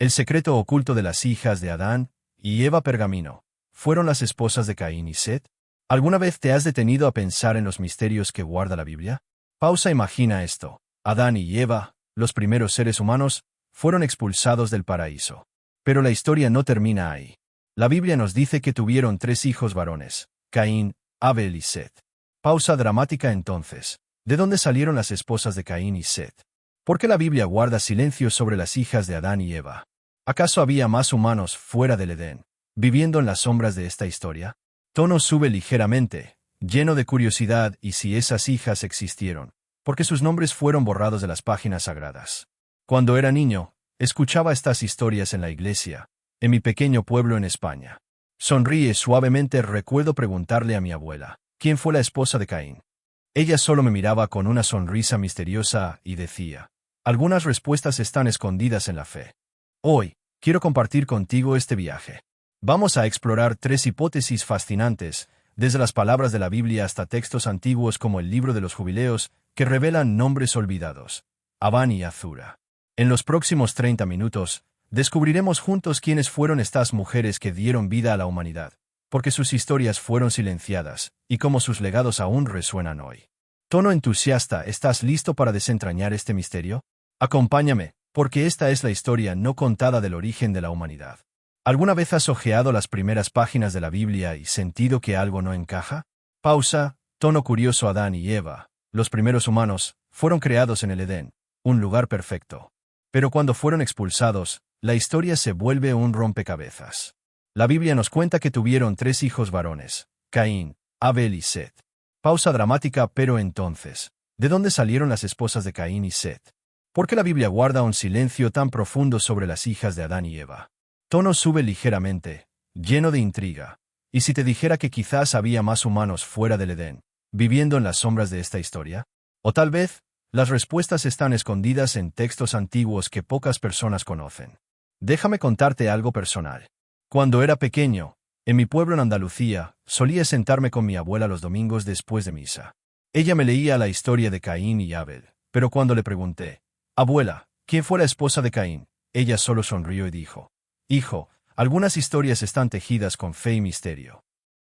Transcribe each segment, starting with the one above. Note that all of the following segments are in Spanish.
El secreto oculto de las hijas de Adán y Eva. Pergamino. ¿Fueron las esposas de Caín y Set? ¿Alguna vez te has detenido a pensar en los misterios que guarda la Biblia? Pausa, imagina esto. Adán y Eva, los primeros seres humanos, fueron expulsados del paraíso. Pero la historia no termina ahí. La Biblia nos dice que tuvieron 3 hijos varones, Caín, Abel y Set. Pausa dramática entonces. ¿De dónde salieron las esposas de Caín y Set? ¿Por qué la Biblia guarda silencio sobre las hijas de Adán y Eva? ¿Acaso había más humanos fuera del Edén, viviendo en las sombras de esta historia? Tono sube ligeramente, lleno de curiosidad y si esas hijas existieron, porque sus nombres fueron borrados de las páginas sagradas. Cuando era niño, escuchaba estas historias en la iglesia, en mi pequeño pueblo en España. Sonríe suavemente. Recuerdo preguntarle a mi abuela, ¿quién fue la esposa de Caín? Ella solo me miraba con una sonrisa misteriosa y decía, algunas respuestas están escondidas en la fe. Hoy, quiero compartir contigo este viaje. Vamos a explorar 3 hipótesis fascinantes, desde las palabras de la Biblia hasta textos antiguos como el libro de los Jubileos, que revelan nombres olvidados, Abán y Azura. En los próximos 30 minutos, descubriremos juntos quiénes fueron estas mujeres que dieron vida a la humanidad, porque sus historias fueron silenciadas, y cómo sus legados aún resuenan hoy. Tono entusiasta, ¿estás listo para desentrañar este misterio? Acompáñame, porque esta es la historia no contada del origen de la humanidad. ¿Alguna vez has hojeado las primeras páginas de la Biblia y sentido que algo no encaja? Pausa, tono curioso. Adán y Eva, los primeros humanos, fueron creados en el Edén, un lugar perfecto. Pero cuando fueron expulsados, la historia se vuelve un rompecabezas. La Biblia nos cuenta que tuvieron 3 hijos varones, Caín, Abel y Set. Pausa dramática. Pero entonces, ¿de dónde salieron las esposas de Caín y Set? ¿Por qué la Biblia guarda un silencio tan profundo sobre las hijas de Adán y Eva? Tono sube ligeramente, lleno de intriga. ¿Y si te dijera que quizás había más humanos fuera del Edén, viviendo en las sombras de esta historia? O tal vez, las respuestas están escondidas en textos antiguos que pocas personas conocen. Déjame contarte algo personal. Cuando era pequeño, en mi pueblo en Andalucía, solía sentarme con mi abuela los domingos después de misa. Ella me leía la historia de Caín y Abel, pero cuando le pregunté, abuela, ¿quién fue la esposa de Caín?, ella solo sonrió y dijo, hijo, algunas historias están tejidas con fe y misterio.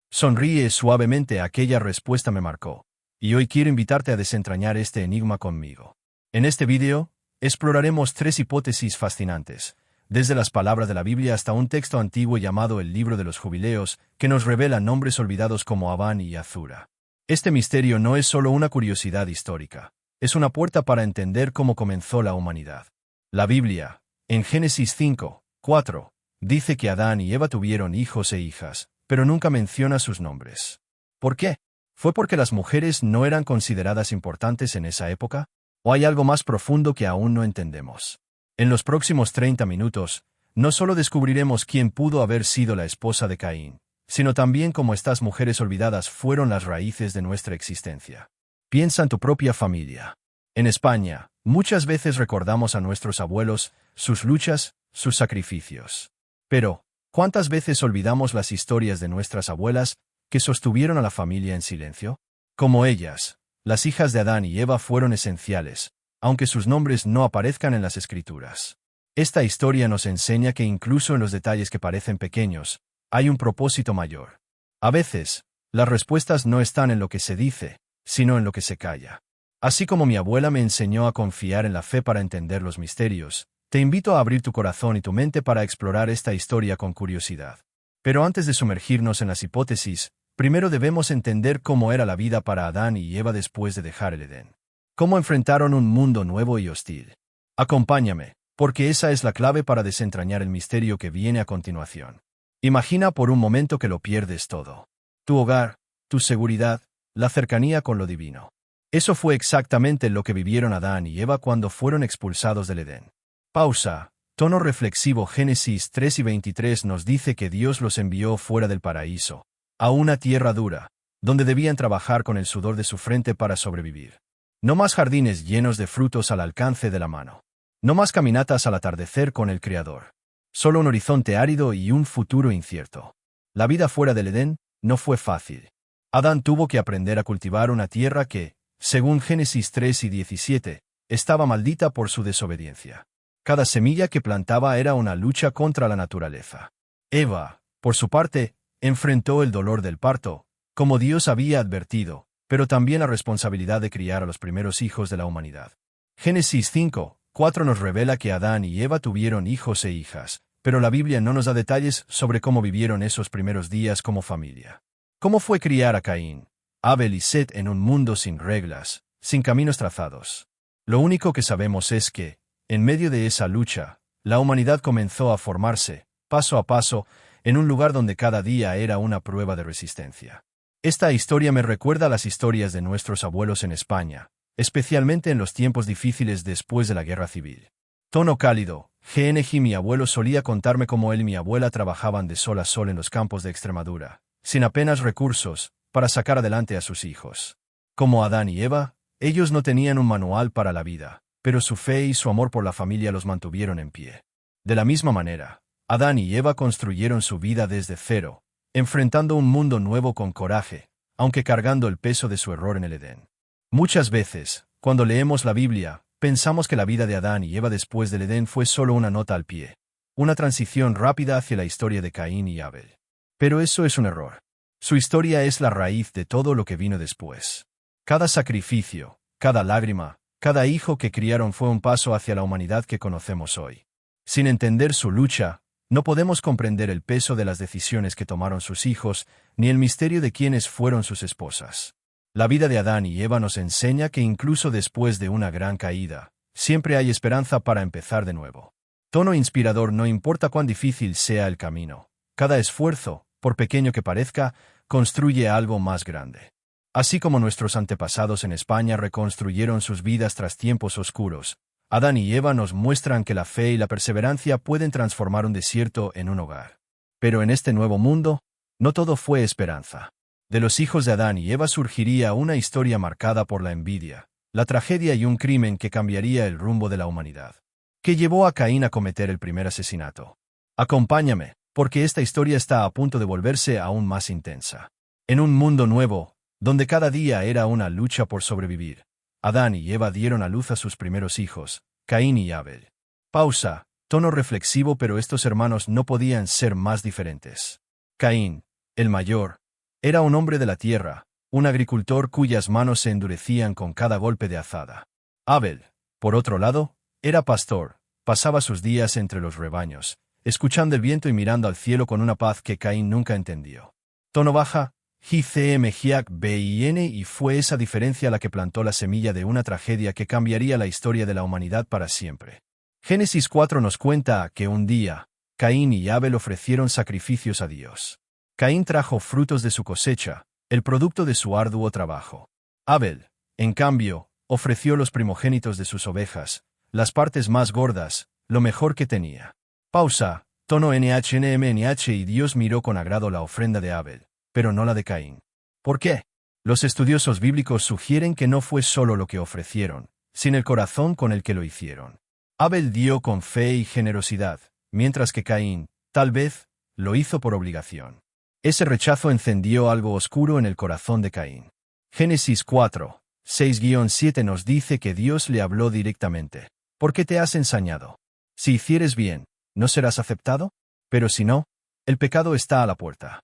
Sonríe suavemente. Aquella respuesta me marcó, y hoy quiero invitarte a desentrañar este enigma conmigo. En este vídeo, exploraremos 3 hipótesis fascinantes, desde las palabras de la Biblia hasta un texto antiguo llamado el libro de los Jubileos, que nos revela nombres olvidados como Abán y Azura. Este misterio no es solo una curiosidad histórica, es una puerta para entender cómo comenzó la humanidad. La Biblia, en Génesis 5:4, dice que Adán y Eva tuvieron hijos e hijas, pero nunca menciona sus nombres. ¿Por qué? ¿Fue porque las mujeres no eran consideradas importantes en esa época? ¿O hay algo más profundo que aún no entendemos? En los próximos 30 minutos, no solo descubriremos quién pudo haber sido la esposa de Caín, sino también cómo estas mujeres olvidadas fueron las raíces de nuestra existencia. Piensa en tu propia familia. En España, muchas veces recordamos a nuestros abuelos, sus luchas, sus sacrificios. Pero, ¿cuántas veces olvidamos las historias de nuestras abuelas que sostuvieron a la familia en silencio? Como ellas, las hijas de Adán y Eva fueron esenciales, aunque sus nombres no aparezcan en las Escrituras. Esta historia nos enseña que incluso en los detalles que parecen pequeños, hay un propósito mayor. A veces, las respuestas no están en lo que se dice, sino en lo que se calla. Así como mi abuela me enseñó a confiar en la fe para entender los misterios, te invito a abrir tu corazón y tu mente para explorar esta historia con curiosidad. Pero antes de sumergirnos en las hipótesis, primero debemos entender cómo era la vida para Adán y Eva después de dejar el Edén. Cómo enfrentaron un mundo nuevo y hostil. Acompáñame, porque esa es la clave para desentrañar el misterio que viene a continuación. Imagina por un momento que lo pierdes todo. Tu hogar, tu seguridad, la cercanía con lo divino. Eso fue exactamente lo que vivieron Adán y Eva cuando fueron expulsados del Edén. Pausa. Tono reflexivo. Génesis 3:23 nos dice que Dios los envió fuera del paraíso, a una tierra dura, donde debían trabajar con el sudor de su frente para sobrevivir. No más jardines llenos de frutos al alcance de la mano. No más caminatas al atardecer con el Creador. Solo un horizonte árido y un futuro incierto. La vida fuera del Edén no fue fácil. Adán tuvo que aprender a cultivar una tierra que, según Génesis 3:17, estaba maldita por su desobediencia. Cada semilla que plantaba era una lucha contra la naturaleza. Eva, por su parte, enfrentó el dolor del parto, como Dios había advertido, pero también la responsabilidad de criar a los primeros hijos de la humanidad. Génesis 5:4 nos revela que Adán y Eva tuvieron hijos e hijas, pero la Biblia no nos da detalles sobre cómo vivieron esos primeros días como familia. ¿Cómo fue criar a Caín, Abel y Set en un mundo sin reglas, sin caminos trazados? Lo único que sabemos es que, en medio de esa lucha, la humanidad comenzó a formarse, paso a paso, en un lugar donde cada día era una prueba de resistencia. Esta historia me recuerda a las historias de nuestros abuelos en España, especialmente en los tiempos difíciles después de la Guerra Civil. Tono cálido, GNG. Mi abuelo solía contarme cómo él y mi abuela trabajaban de sol a sol en los campos de Extremadura, sin apenas recursos, para sacar adelante a sus hijos. Como Adán y Eva, ellos no tenían un manual para la vida, pero su fe y su amor por la familia los mantuvieron en pie. De la misma manera, Adán y Eva construyeron su vida desde cero, enfrentando un mundo nuevo con coraje, aunque cargando el peso de su error en el Edén. Muchas veces, cuando leemos la Biblia, pensamos que la vida de Adán y Eva después del Edén fue solo una nota al pie, una transición rápida hacia la historia de Caín y Abel. Pero eso es un error. Su historia es la raíz de todo lo que vino después. Cada sacrificio, cada lágrima, cada hijo que criaron fue un paso hacia la humanidad que conocemos hoy. Sin entender su lucha, no podemos comprender el peso de las decisiones que tomaron sus hijos, ni el misterio de quiénes fueron sus esposas. La vida de Adán y Eva nos enseña que incluso después de una gran caída, siempre hay esperanza para empezar de nuevo. Tono inspirador. No importa cuán difícil sea el camino, cada esfuerzo, por pequeño que parezca, construye algo más grande. Así como nuestros antepasados en España reconstruyeron sus vidas tras tiempos oscuros, Adán y Eva nos muestran que la fe y la perseverancia pueden transformar un desierto en un hogar. Pero en este nuevo mundo, no todo fue esperanza. De los hijos de Adán y Eva surgiría una historia marcada por la envidia, la tragedia y un crimen que cambiaría el rumbo de la humanidad, que llevó a Caín a cometer el primer asesinato. Acompáñame, porque esta historia está a punto de volverse aún más intensa. En un mundo nuevo, donde cada día era una lucha por sobrevivir, Adán y Eva dieron a luz a sus primeros hijos, Caín y Abel. Pausa, tono reflexivo. Pero estos hermanos no podían ser más diferentes. Caín, el mayor, era un hombre de la tierra, un agricultor cuyas manos se endurecían con cada golpe de azada. Abel, por otro lado, era pastor, pasaba sus días entre los rebaños, escuchando el viento y mirando al cielo con una paz que Caín nunca entendió. Tono baja, GCMGACBIN. Y fue esa diferencia la que plantó la semilla de una tragedia que cambiaría la historia de la humanidad para siempre. Génesis 4 nos cuenta que un día, Caín y Abel ofrecieron sacrificios a Dios. Caín trajo frutos de su cosecha, el producto de su arduo trabajo. Abel, en cambio, ofreció los primogénitos de sus ovejas, las partes más gordas, lo mejor que tenía. Pausa, tono NHNMNH. Y Dios miró con agrado la ofrenda de Abel, pero no la de Caín. ¿Por qué? Los estudiosos bíblicos sugieren que no fue solo lo que ofrecieron, sino el corazón con el que lo hicieron. Abel dio con fe y generosidad, mientras que Caín, tal vez, lo hizo por obligación. Ese rechazo encendió algo oscuro en el corazón de Caín. Génesis 4, 6-7 nos dice que Dios le habló directamente. ¿Por qué te has ensañado? Si hicieres bien, ¿no serás aceptado? Pero si no, el pecado está a la puerta.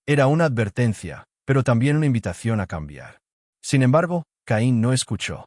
Era una advertencia, pero también una invitación a cambiar. Sin embargo, Caín no escuchó.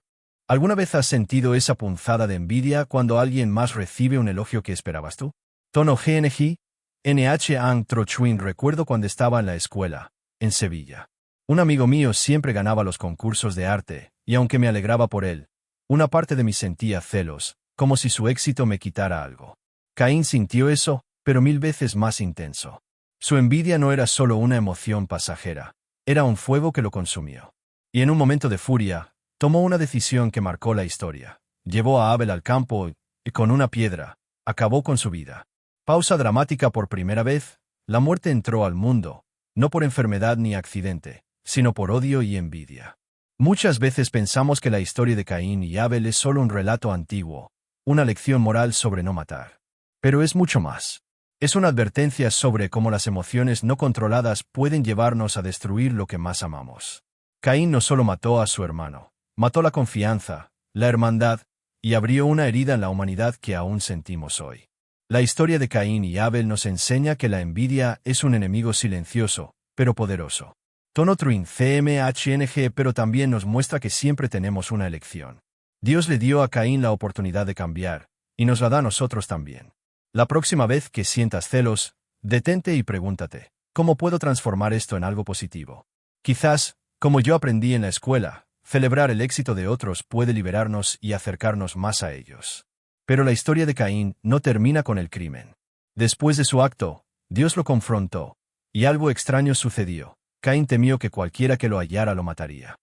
¿Alguna vez has sentido esa punzada de envidia cuando alguien más recibe un elogio que esperabas tú? Tono GNG, NH Trochuin. Recuerdo cuando estaba en la escuela, en Sevilla. Un amigo mío siempre ganaba los concursos de arte, y aunque me alegraba por él, una parte de mí sentía celos, como si su éxito me quitara algo. Caín sintió eso, pero 1000 veces más intenso. Su envidia no era solo una emoción pasajera, era un fuego que lo consumió. Y en un momento de furia, tomó una decisión que marcó la historia. Llevó a Abel al campo y, con una piedra, acabó con su vida. Pausa dramática. Por primera vez, la muerte entró al mundo, no por enfermedad ni accidente, sino por odio y envidia. Muchas veces pensamos que la historia de Caín y Abel es solo un relato antiguo, una lección moral sobre no matar. Pero es mucho más. Es una advertencia sobre cómo las emociones no controladas pueden llevarnos a destruir lo que más amamos. Caín no solo mató a su hermano, mató la confianza, la hermandad, y abrió una herida en la humanidad que aún sentimos hoy. La historia de Caín y Abel nos enseña que la envidia es un enemigo silencioso, pero poderoso. Tono Truin CMHNG, pero también nos muestra que siempre tenemos una elección. Dios le dio a Caín la oportunidad de cambiar, y nos la da a nosotros también. La próxima vez que sientas celos, detente y pregúntate, ¿cómo puedo transformar esto en algo positivo? Quizás, como yo aprendí en la escuela, celebrar el éxito de otros puede liberarnos y acercarnos más a ellos. Pero la historia de Caín no termina con el crimen. Después de su acto, Dios lo confrontó, y algo extraño sucedió. Caín temió que cualquiera que lo hallara lo mataría.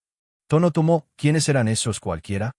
Tono tomó, ¿quiénes eran esos cualquiera?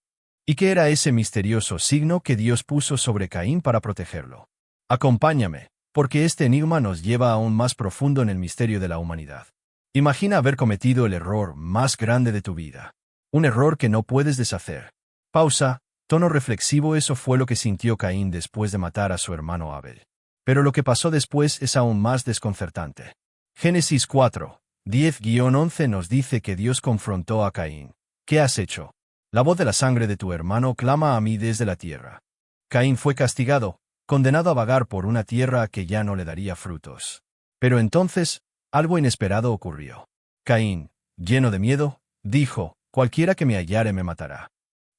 ¿Y qué era ese misterioso signo que Dios puso sobre Caín para protegerlo? Acompáñame, porque este enigma nos lleva aún más profundo en el misterio de la humanidad. Imagina haber cometido el error más grande de tu vida. Un error que no puedes deshacer. Pausa. Tono reflexivo. Eso fue lo que sintió Caín después de matar a su hermano Abel. Pero lo que pasó después es aún más desconcertante. Génesis 4, 10-11 nos dice que Dios confrontó a Caín. ¿Qué has hecho? La voz de la sangre de tu hermano clama a mí desde la tierra. Caín fue castigado, condenado a vagar por una tierra que ya no le daría frutos. Pero entonces, algo inesperado ocurrió. Caín, lleno de miedo, dijo, cualquiera que me hallare me matará.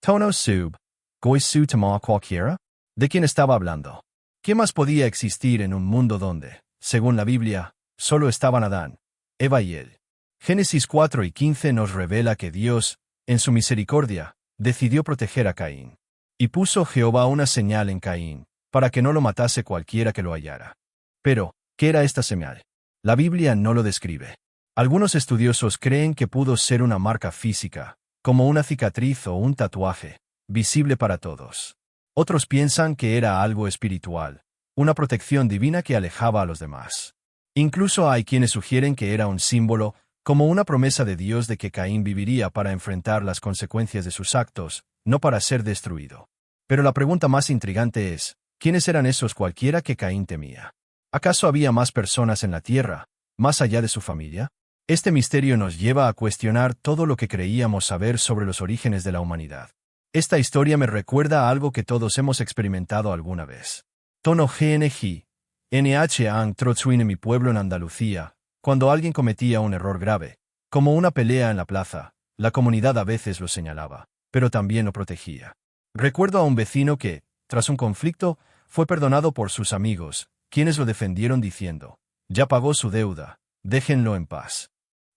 Tono sub. ¿Goisu tama cualquiera? ¿De quién estaba hablando? ¿Qué más podía existir en un mundo donde, según la Biblia, solo estaban Adán, Eva y él? Génesis 4 y 15 nos revela que Dios, en su misericordia, decidió proteger a Caín. Y puso Jehová una señal en Caín, para que no lo matase cualquiera que lo hallara. Pero, ¿qué era esta señal? La Biblia no lo describe. Algunos estudiosos creen que pudo ser una marca física, como una cicatriz o un tatuaje, visible para todos. Otros piensan que era algo espiritual, una protección divina que alejaba a los demás. Incluso hay quienes sugieren que era un símbolo, como una promesa de Dios de que Caín viviría para enfrentar las consecuencias de sus actos, no para ser destruido. Pero la pregunta más intrigante es, ¿quiénes eran esos cualquiera que Caín temía? ¿Acaso había más personas en la tierra, más allá de su familia? Este misterio nos lleva a cuestionar todo lo que creíamos saber sobre los orígenes de la humanidad. Esta historia me recuerda a algo que todos hemos experimentado alguna vez. Tono GNG. NH Ang Trotsuin en mi pueblo en Andalucía, cuando alguien cometía un error grave, como una pelea en la plaza, la comunidad a veces lo señalaba, pero también lo protegía. Recuerdo a un vecino que, tras un conflicto, fue perdonado por sus amigos, quienes lo defendieron diciendo, ya pagó su deuda, déjenlo en paz.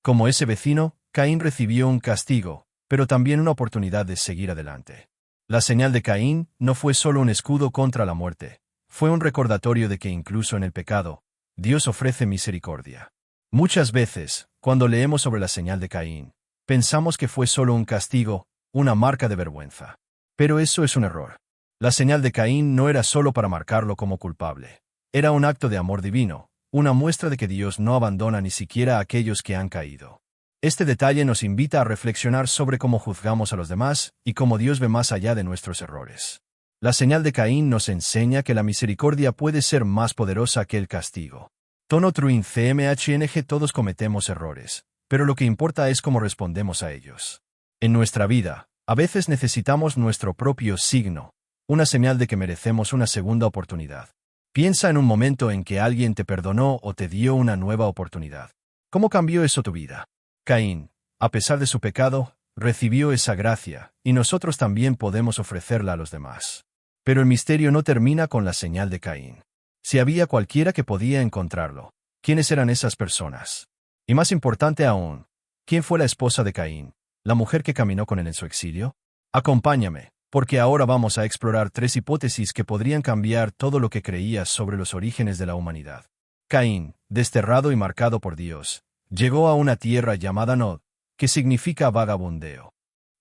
Como ese vecino, Caín recibió un castigo, pero también una oportunidad de seguir adelante. La señal de Caín no fue solo un escudo contra la muerte, fue un recordatorio de que incluso en el pecado, Dios ofrece misericordia. Muchas veces, cuando leemos sobre la señal de Caín, pensamos que fue solo un castigo, una marca de vergüenza. Pero eso es un error. La señal de Caín no era solo para marcarlo como culpable. Era un acto de amor divino, una muestra de que Dios no abandona ni siquiera a aquellos que han caído. Este detalle nos invita a reflexionar sobre cómo juzgamos a los demás y cómo Dios ve más allá de nuestros errores. La señal de Caín nos enseña que la misericordia puede ser más poderosa que el castigo. Tono Truin CMHNG. Todos cometemos errores, pero lo que importa es cómo respondemos a ellos. En nuestra vida, a veces necesitamos nuestro propio signo, una señal de que merecemos una segunda oportunidad. Piensa en un momento en que alguien te perdonó o te dio una nueva oportunidad. ¿Cómo cambió eso tu vida? Caín, a pesar de su pecado, recibió esa gracia, y nosotros también podemos ofrecerla a los demás. Pero el misterio no termina con la señal de Caín. Si había cualquiera que podía encontrarlo, ¿quiénes eran esas personas? Y más importante aún, ¿quién fue la esposa de Caín, la mujer que caminó con él en su exilio? Acompáñame, porque ahora vamos a explorar 3 hipótesis que podrían cambiar todo lo que creías sobre los orígenes de la humanidad. Caín, desterrado y marcado por Dios, llegó a una tierra llamada Nod, que significa vagabundeo.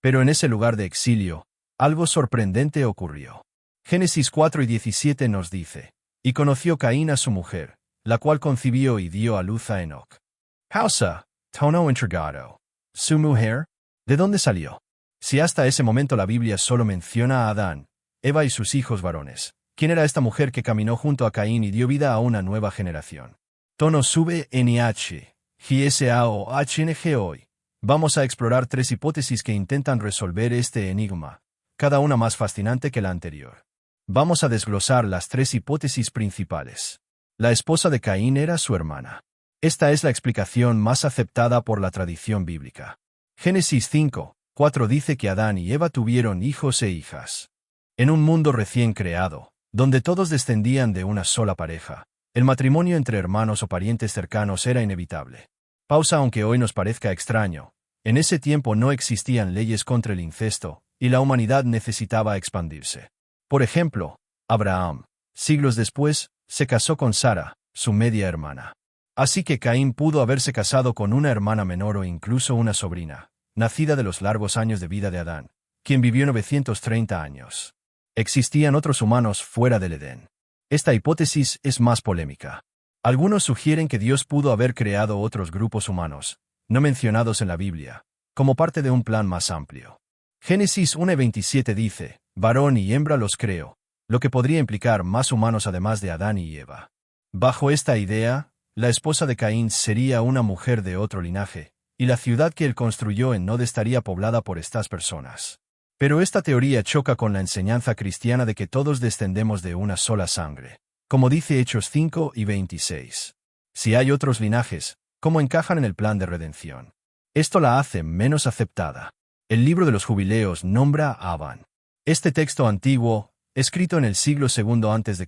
Pero en ese lugar de exilio, algo sorprendente ocurrió. Génesis 4 y 17 nos dice, y conoció Caín a su mujer, la cual concibió y dio a luz a Enoc. Pausa. Tono interrogado. ¿Su mujer? ¿De dónde salió? Si hasta ese momento la Biblia solo menciona a Adán, Eva y sus hijos varones, ¿quién era esta mujer que caminó junto a Caín y dio vida a una nueva generación? Tono sube NH. GSA o HNG hoy. Vamos a explorar 3 hipótesis que intentan resolver este enigma. cada una más fascinante que la anterior. Vamos a desglosar las tres hipótesis principales. La esposa de Caín era su hermana. Esta es la explicación más aceptada por la tradición bíblica. Génesis 5:4 dice que Adán y Eva tuvieron hijos e hijas. En un mundo recién creado, donde todos descendían de una sola pareja, el matrimonio entre hermanos o parientes cercanos era inevitable. Pausa. Aunque hoy nos parezca extraño, en ese tiempo no existían leyes contra el incesto, y la humanidad necesitaba expandirse. Por ejemplo, Abraham, siglos después, se casó con Sara, su media hermana. Así que Caín pudo haberse casado con una hermana menor o incluso una sobrina, nacida de los largos años de vida de Adán, quien vivió 930 años. Existían otros humanos fuera del Edén. Esta hipótesis es más polémica. Algunos sugieren que Dios pudo haber creado otros grupos humanos, no mencionados en la Biblia, como parte de un plan más amplio. Génesis 1:27 dice, varón y hembra los creo, lo que podría implicar más humanos además de Adán y Eva. Bajo esta idea, la esposa de Caín sería una mujer de otro linaje, y la ciudad que él construyó en Nod estaría poblada por estas personas. Pero esta teoría choca con la enseñanza cristiana de que todos descendemos de una sola sangre, como dice Hechos 5:26. Si hay otros linajes, ¿cómo encajan en el plan de redención? Esto la hace menos aceptada. El libro de los Jubileos nombra a Abán. Este texto antiguo, escrito en el siglo II a.C.,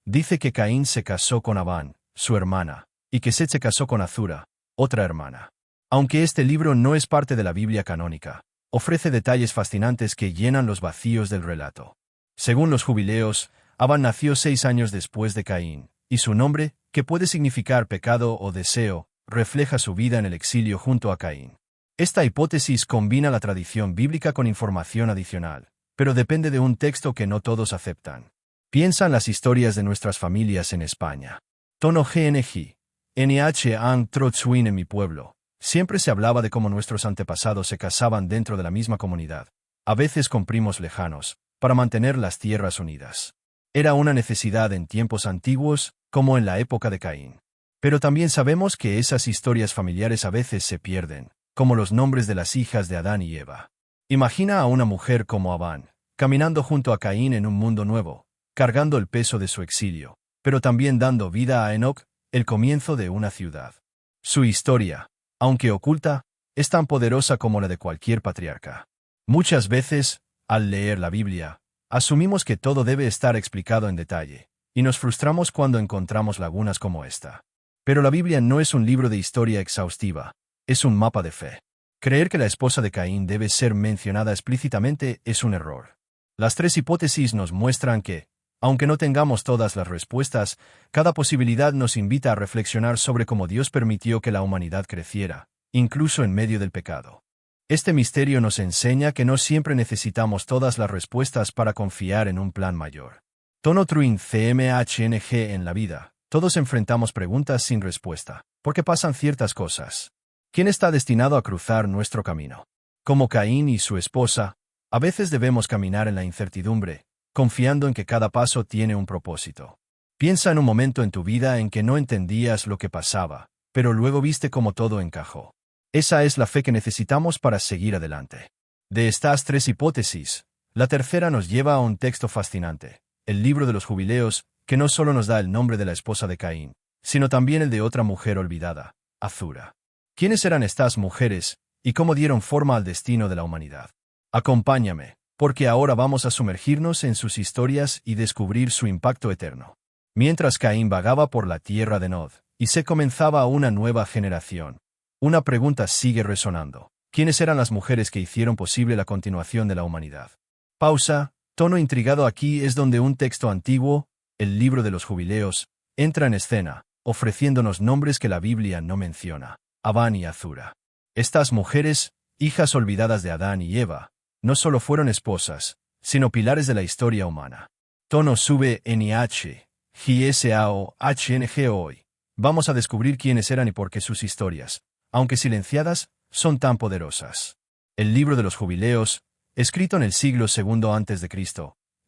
dice que Caín se casó con Abán, su hermana, y que Set se casó con Azura, otra hermana. Aunque este libro no es parte de la Biblia canónica, ofrece detalles fascinantes que llenan los vacíos del relato. Según los Jubileos, Abán nació 6 años después de Caín, y su nombre, que puede significar pecado o deseo, refleja su vida en el exilio junto a Caín. Esta hipótesis combina la tradición bíblica con información adicional, pero depende de un texto que no todos aceptan. Piensa en las historias de nuestras familias en España. Tono GNG. NH Ang Trotsuin en mi pueblo. Siempre se hablaba de cómo nuestros antepasados se casaban dentro de la misma comunidad, a veces con primos lejanos, para mantener las tierras unidas. Era una necesidad en tiempos antiguos, como en la época de Caín. Pero también sabemos que esas historias familiares a veces se pierden, como los nombres de las hijas de Adán y Eva. Imagina a una mujer como Abán, caminando junto a Caín en un mundo nuevo, cargando el peso de su exilio, pero también dando vida a Enoc, el comienzo de una ciudad. Su historia, aunque oculta, es tan poderosa como la de cualquier patriarca. Muchas veces, al leer la Biblia, asumimos que todo debe estar explicado en detalle, y nos frustramos cuando encontramos lagunas como esta. Pero la Biblia no es un libro de historia exhaustiva, es un mapa de fe. Creer que la esposa de Caín debe ser mencionada explícitamente es un error. Las tres hipótesis nos muestran que, aunque no tengamos todas las respuestas, cada posibilidad nos invita a reflexionar sobre cómo Dios permitió que la humanidad creciera, incluso en medio del pecado. Este misterio nos enseña que no siempre necesitamos todas las respuestas para confiar en un plan mayor. Tono Truin CMHNG. En la vida, todos enfrentamos preguntas sin respuesta, porque pasan ciertas cosas. ¿Quién está destinado a cruzar nuestro camino? Como Caín y su esposa, a veces debemos caminar en la incertidumbre, confiando en que cada paso tiene un propósito. Piensa en un momento en tu vida en que no entendías lo que pasaba, pero luego viste cómo todo encajó. Esa es la fe que necesitamos para seguir adelante. De estas tres hipótesis, la tercera nos lleva a un texto fascinante, el libro de los Jubileos, que no solo nos da el nombre de la esposa de Caín, sino también el de otra mujer olvidada, Azura. ¿Quiénes eran estas mujeres, y cómo dieron forma al destino de la humanidad? Acompáñame, porque ahora vamos a sumergirnos en sus historias y descubrir su impacto eterno. Mientras Caín vagaba por la tierra de Nod, y se comenzaba una nueva generación, una pregunta sigue resonando. ¿Quiénes eran las mujeres que hicieron posible la continuación de la humanidad? Pausa. Tono intrigado. Aquí es donde un texto antiguo, el libro de los Jubileos, entra en escena, ofreciéndonos nombres que la Biblia no menciona: Abán y Azura. Estas mujeres, hijas olvidadas de Adán y Eva, no solo fueron esposas, sino pilares de la historia humana. Tono sube NH, GSAO, HNG. Hoy vamos a descubrir quiénes eran y por qué sus historias, aunque silenciadas, son tan poderosas. El libro de los Jubileos, escrito en el siglo II a.C.,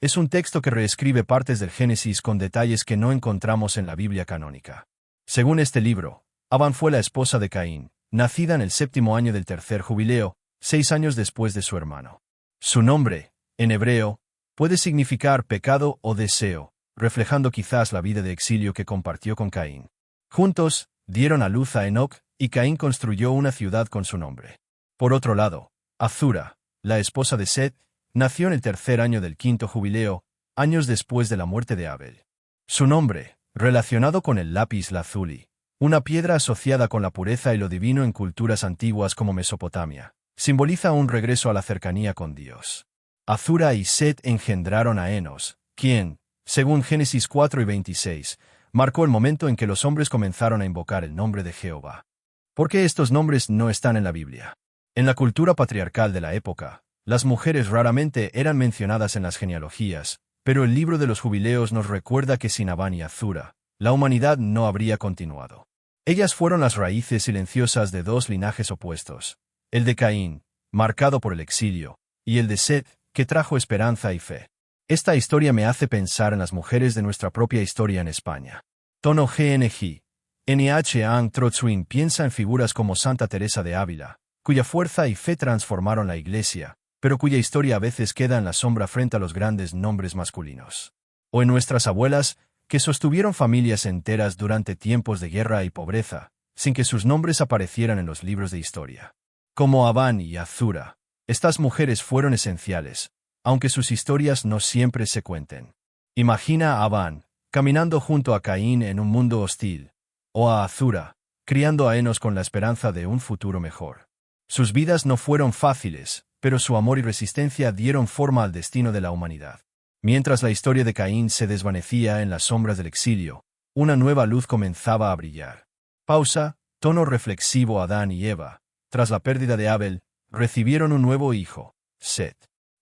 es un texto que reescribe partes del Génesis con detalles que no encontramos en la Biblia canónica. Según este libro, Abán fue la esposa de Caín, nacida en el 7º año del tercer jubileo, 6 años después de su hermano. Su nombre, En hebreo, puede significar pecado o deseo, reflejando quizás la vida de exilio que compartió con Caín. Juntos, dieron a luz a Enoc, y Caín construyó una ciudad con su nombre. Por otro lado, Azura, la esposa de Set, nació en el tercer año del quinto jubileo, años después de la muerte de Abel. Su nombre, relacionado con el lápiz lazuli, una piedra asociada con la pureza y lo divino en culturas antiguas como Mesopotamia, simboliza un regreso a la cercanía con Dios. Azura y Set engendraron a Enos, quien, según Génesis 4 y 26, marcó el momento en que los hombres comenzaron a invocar el nombre de Jehová. ¿Por qué estos nombres no están en la Biblia? En la cultura patriarcal de la época, las mujeres raramente eran mencionadas en las genealogías, pero el libro de los jubileos nos recuerda que sin Abán y Azura, la humanidad no habría continuado. Ellas fueron las raíces silenciosas de dos linajes opuestos, el de Caín, marcado por el exilio, y el de Set, que trajo esperanza y fe. Esta historia me hace pensar en las mujeres de nuestra propia historia en España. Tono GNG. NH Ang Trotsuin piensa en figuras como Santa Teresa de Ávila, cuya fuerza y fe transformaron la Iglesia, pero cuya historia a veces queda en la sombra frente a los grandes nombres masculinos. O en nuestras abuelas, que sostuvieron familias enteras durante tiempos de guerra y pobreza, sin que sus nombres aparecieran en los libros de historia. Como Abán y Azura, estas mujeres fueron esenciales, aunque sus historias no siempre se cuenten. Imagina a Abán, caminando junto a Caín en un mundo hostil, o a Azura, criando a Enos con la esperanza de un futuro mejor. Sus vidas no fueron fáciles, pero su amor y resistencia dieron forma al destino de la humanidad. Mientras la historia de Caín se desvanecía en las sombras del exilio, una nueva luz comenzaba a brillar. Pausa, tono reflexivo. Adán y Eva, tras la pérdida de Abel, recibieron un nuevo hijo, Set.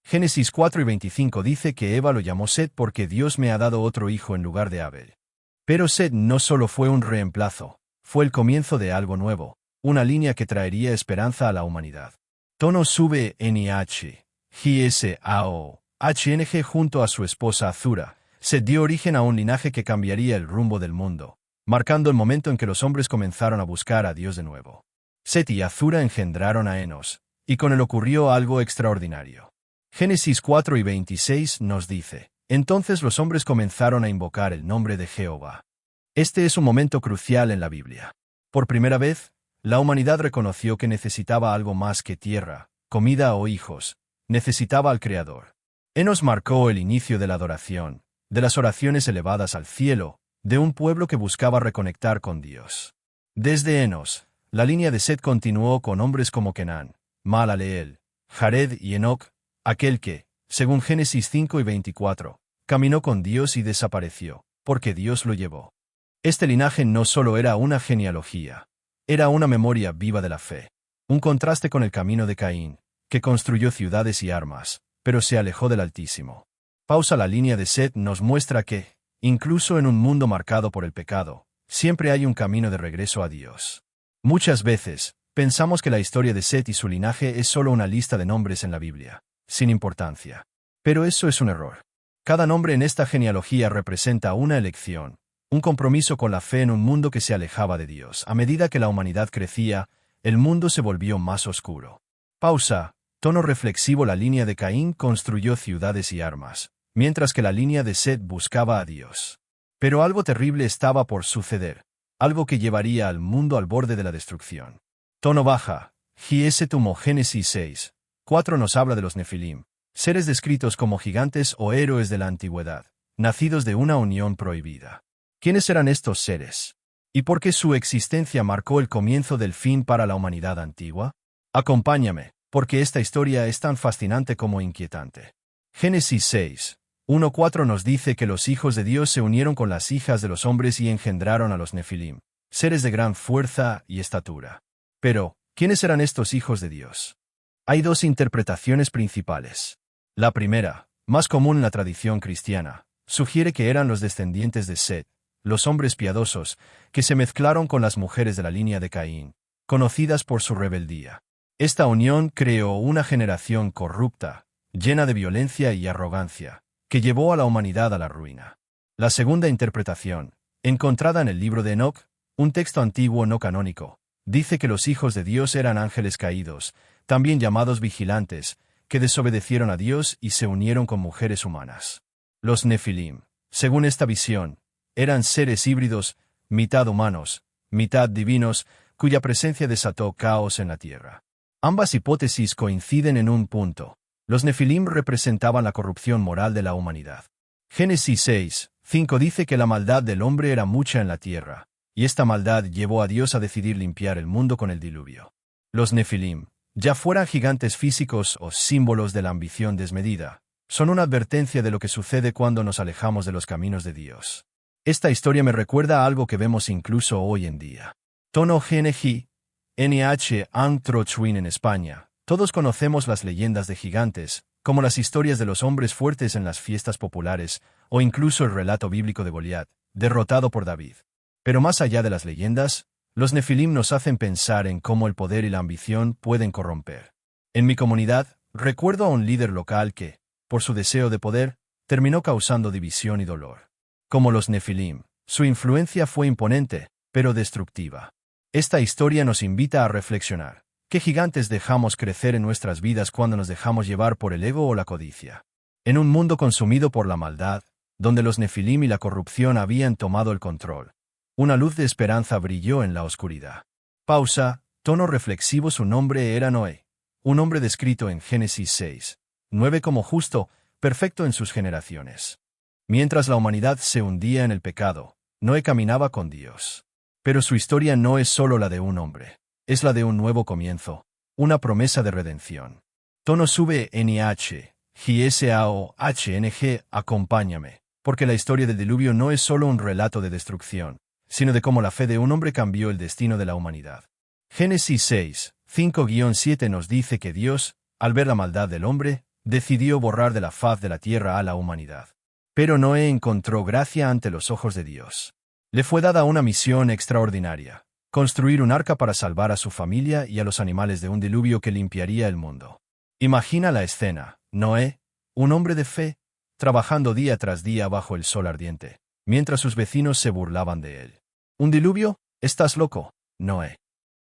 Génesis 4 y 25 dice que Eva lo llamó Set porque Dios me ha dado otro hijo en lugar de Abel. Pero Set no solo fue un reemplazo, fue el comienzo de algo nuevo, una línea que traería esperanza a la humanidad. Tono sube NH, GSAO, HNG junto a su esposa Azura, Set dio origen a un linaje que cambiaría el rumbo del mundo, marcando el momento en que los hombres comenzaron a buscar a Dios de nuevo. Set y Azura engendraron a Enos, y con él ocurrió algo extraordinario. Génesis 4 y 26 nos dice: entonces los hombres comenzaron a invocar el nombre de Jehová. Este es un momento crucial en la Biblia. Por primera vez, la humanidad reconoció que necesitaba algo más que tierra, comida o hijos, necesitaba al Creador. Enos marcó el inicio de la adoración, de las oraciones elevadas al cielo, de un pueblo que buscaba reconectar con Dios. Desde Enos, la línea de Set continuó con hombres como Kenán, Mahalaleel, Jared y Enoc, aquel que, según Génesis 5 y 24, caminó con Dios y desapareció, porque Dios lo llevó. Este linaje no solo era una genealogía, era una memoria viva de la fe, un contraste con el camino de Caín, que construyó ciudades y armas, pero se alejó del Altísimo. Pausa. La línea de Set nos muestra que, incluso en un mundo marcado por el pecado, siempre hay un camino de regreso a Dios. Muchas veces, pensamos que la historia de Set y su linaje es solo una lista de nombres en la Biblia, sin importancia. Pero eso es un error. Cada nombre en esta genealogía representa una elección, un compromiso con la fe en un mundo que se alejaba de Dios. A medida que la humanidad crecía, el mundo se volvió más oscuro. Pausa. Tono reflexivo. La línea de Caín construyó ciudades y armas, mientras que la línea de Set buscaba a Dios. Pero algo terrible estaba por suceder, algo que llevaría al mundo al borde de la destrucción. Tono baja. Génesis 6, 4 nos habla de los Nefilim, seres descritos como gigantes o héroes de la antigüedad, nacidos de una unión prohibida. ¿Quiénes eran estos seres? ¿Y por qué su existencia marcó el comienzo del fin para la humanidad antigua? Acompáñame, porque esta historia es tan fascinante como inquietante. Génesis 6, 1-4 nos dice que los hijos de Dios se unieron con las hijas de los hombres y engendraron a los Nefilim, seres de gran fuerza y estatura. Pero, ¿quiénes eran estos hijos de Dios? Hay dos interpretaciones principales. La primera, más común en la tradición cristiana, sugiere que eran los descendientes de Set, los hombres piadosos, que se mezclaron con las mujeres de la línea de Caín, conocidas por su rebeldía. Esta unión creó una generación corrupta, llena de violencia y arrogancia, que llevó a la humanidad a la ruina. La segunda interpretación, encontrada en el libro de Enoc, un texto antiguo no canónico, dice que los hijos de Dios eran ángeles caídos, también llamados vigilantes, que desobedecieron a Dios y se unieron con mujeres humanas. Los Nefilim, según esta visión, eran seres híbridos, mitad humanos, mitad divinos, cuya presencia desató caos en la tierra. Ambas hipótesis coinciden en un punto. Los Nefilim representaban la corrupción moral de la humanidad. Génesis 6:5 dice que la maldad del hombre era mucha en la tierra, y esta maldad llevó a Dios a decidir limpiar el mundo con el diluvio. Los Nefilim, ya fueran gigantes físicos o símbolos de la ambición desmedida, son una advertencia de lo que sucede cuando nos alejamos de los caminos de Dios. Esta historia me recuerda a algo que vemos incluso hoy en día. Tono GNG, NH Antrochwin en España. Todos conocemos las leyendas de gigantes, como las historias de los hombres fuertes en las fiestas populares, o incluso el relato bíblico de Goliat, derrotado por David. Pero más allá de las leyendas, los Nefilim nos hacen pensar en cómo el poder y la ambición pueden corromper. En mi comunidad, recuerdo a un líder local que, por su deseo de poder, terminó causando división y dolor. Como los Nefilim, su influencia fue imponente, pero destructiva. Esta historia nos invita a reflexionar. ¿Qué gigantes dejamos crecer en nuestras vidas cuando nos dejamos llevar por el ego o la codicia? En un mundo consumido por la maldad, donde los Nefilim y la corrupción habían tomado el control, una luz de esperanza brilló en la oscuridad. Pausa, tono reflexivo. Su nombre era Noé, un hombre descrito en Génesis 6:9 como justo, perfecto en sus generaciones. Mientras la humanidad se hundía en el pecado, Noé caminaba con Dios. Pero su historia no es solo la de un hombre, es la de un nuevo comienzo, una promesa de redención. Tono sube NH, GSAO, HNG, acompáñame, porque la historia del diluvio no es solo un relato de destrucción, sino de cómo la fe de un hombre cambió el destino de la humanidad. Génesis 6:5-7 nos dice que Dios, al ver la maldad del hombre, decidió borrar de la faz de la tierra a la humanidad. Pero Noé encontró gracia ante los ojos de Dios. Le fue dada una misión extraordinaria: construir un arca para salvar a su familia y a los animales de un diluvio que limpiaría el mundo. Imagina la escena: Noé, un hombre de fe, trabajando día tras día bajo el sol ardiente, mientras sus vecinos se burlaban de él. ¿Un diluvio? ¿Estás loco, Noé?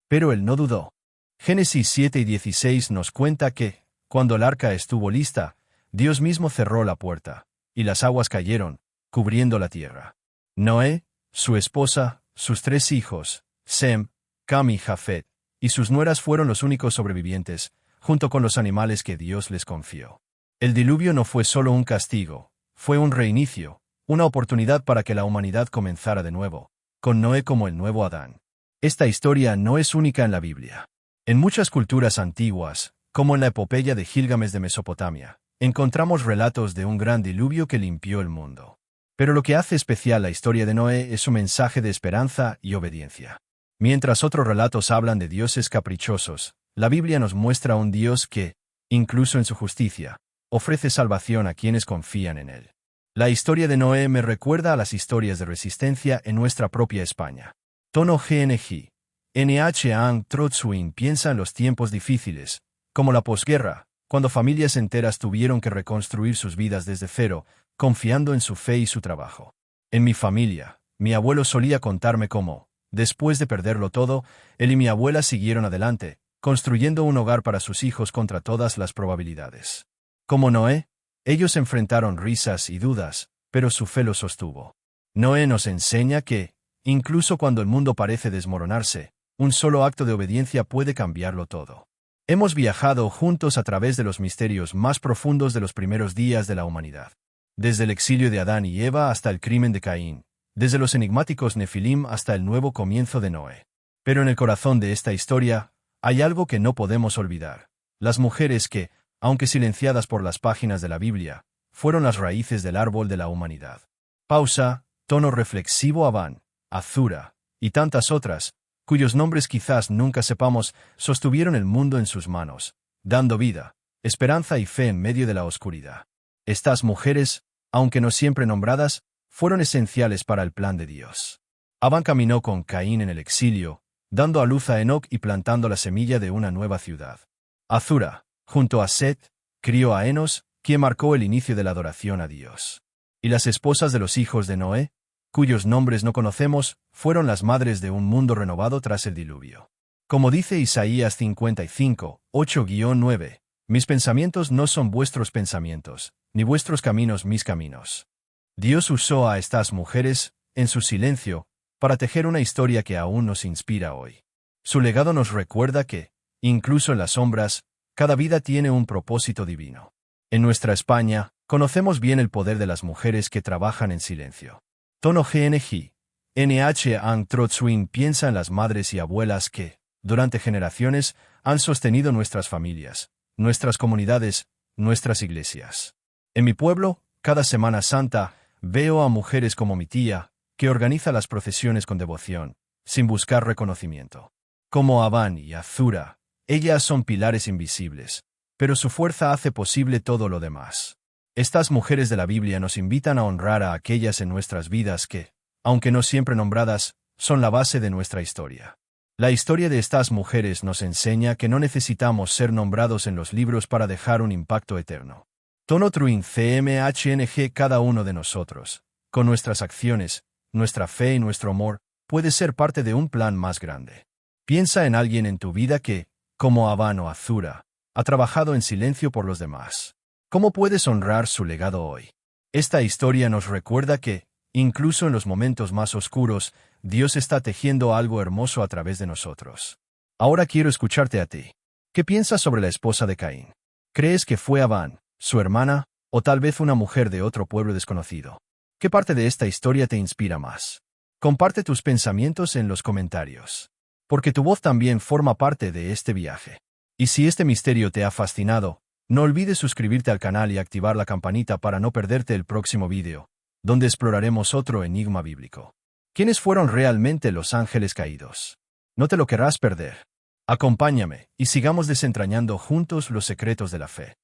Pero él no dudó. Génesis 7:16 nos cuenta que, cuando el arca estuvo lista, Dios mismo cerró la puerta, y las aguas cayeron, cubriendo la tierra. Noé, su esposa, sus 3 hijos, Sem, Cam y Jafet, y sus nueras fueron los únicos sobrevivientes, junto con los animales que Dios les confió. El diluvio no fue solo un castigo, fue un reinicio, una oportunidad para que la humanidad comenzara de nuevo, con Noé como el nuevo Adán. Esta historia no es única en la Biblia. En muchas culturas antiguas, como en la epopeya de Gilgamesh de Mesopotamia, encontramos relatos de un gran diluvio que limpió el mundo. Pero lo que hace especial la historia de Noé es su mensaje de esperanza y obediencia. Mientras otros relatos hablan de dioses caprichosos, la Biblia nos muestra un Dios que, incluso en su justicia, ofrece salvación a quienes confían en él. La historia de Noé me recuerda a las historias de resistencia en nuestra propia España. Tono GNG. NH Ang Trotswin piensa en los tiempos difíciles, como la posguerra, cuando familias enteras tuvieron que reconstruir sus vidas desde cero, confiando en su fe y su trabajo. En mi familia, mi abuelo solía contarme cómo, después de perderlo todo, él y mi abuela siguieron adelante, construyendo un hogar para sus hijos contra todas las probabilidades. Como Noé, ellos enfrentaron risas y dudas, pero su fe los sostuvo. Noé nos enseña que, incluso cuando el mundo parece desmoronarse, un solo acto de obediencia puede cambiarlo todo. Hemos viajado juntos a través de los misterios más profundos de los primeros días de la humanidad. Desde el exilio de Adán y Eva hasta el crimen de Caín, desde los enigmáticos Nefilim hasta el nuevo comienzo de Noé. Pero en el corazón de esta historia, hay algo que no podemos olvidar: las mujeres que, aunque silenciadas por las páginas de la Biblia, fueron las raíces del árbol de la humanidad. Pausa, tono reflexivo. Abán, Azura, y tantas otras, cuyos nombres quizás nunca sepamos, sostuvieron el mundo en sus manos, dando vida, esperanza y fe en medio de la oscuridad. Estas mujeres, aunque no siempre nombradas, fueron esenciales para el plan de Dios. Abán caminó con Caín en el exilio, dando a luz a Enoc y plantando la semilla de una nueva ciudad. Azura, junto a Set, crió a Enos, quien marcó el inicio de la adoración a Dios. Y las esposas de los hijos de Noé, cuyos nombres no conocemos, fueron las madres de un mundo renovado tras el diluvio. Como dice Isaías 55:8-9, Mis pensamientos no son vuestros pensamientos, ni vuestros caminos mis caminos. Dios usó a estas mujeres, en su silencio, para tejer una historia que aún nos inspira hoy. Su legado nos recuerda que, incluso en las sombras, cada vida tiene un propósito divino. En nuestra España, conocemos bien el poder de las mujeres que trabajan en silencio. Tono GNG. NH Ang Trotsuin piensa en las madres y abuelas que, durante generaciones, han sostenido nuestras familias, nuestras comunidades, nuestras iglesias. En mi pueblo, cada Semana Santa, veo a mujeres como mi tía, que organiza las procesiones con devoción, sin buscar reconocimiento. Como Abán y Azura, ellas son pilares invisibles, pero su fuerza hace posible todo lo demás. Estas mujeres de la Biblia nos invitan a honrar a aquellas en nuestras vidas que, aunque no siempre nombradas, son la base de nuestra historia. La historia de estas mujeres nos enseña que no necesitamos ser nombrados en los libros para dejar un impacto eterno. Tono Truin CMHNG. Cada uno de nosotros, con nuestras acciones, nuestra fe y nuestro amor, puede ser parte de un plan más grande. Piensa en alguien en tu vida que, como Abán o Azura, ha trabajado en silencio por los demás. ¿Cómo puedes honrar su legado hoy? Esta historia nos recuerda que, incluso en los momentos más oscuros, Dios está tejiendo algo hermoso a través de nosotros. Ahora quiero escucharte a ti. ¿Qué piensas sobre la esposa de Caín? ¿Crees que fue Abán, su hermana, o tal vez una mujer de otro pueblo desconocido? ¿Qué parte de esta historia te inspira más? Comparte tus pensamientos en los comentarios, porque tu voz también forma parte de este viaje. Y si este misterio te ha fascinado, no olvides suscribirte al canal y activar la campanita para no perderte el próximo vídeo, donde exploraremos otro enigma bíblico. ¿Quiénes fueron realmente los ángeles caídos? No te lo querrás perder. Acompáñame y sigamos desentrañando juntos los secretos de la fe.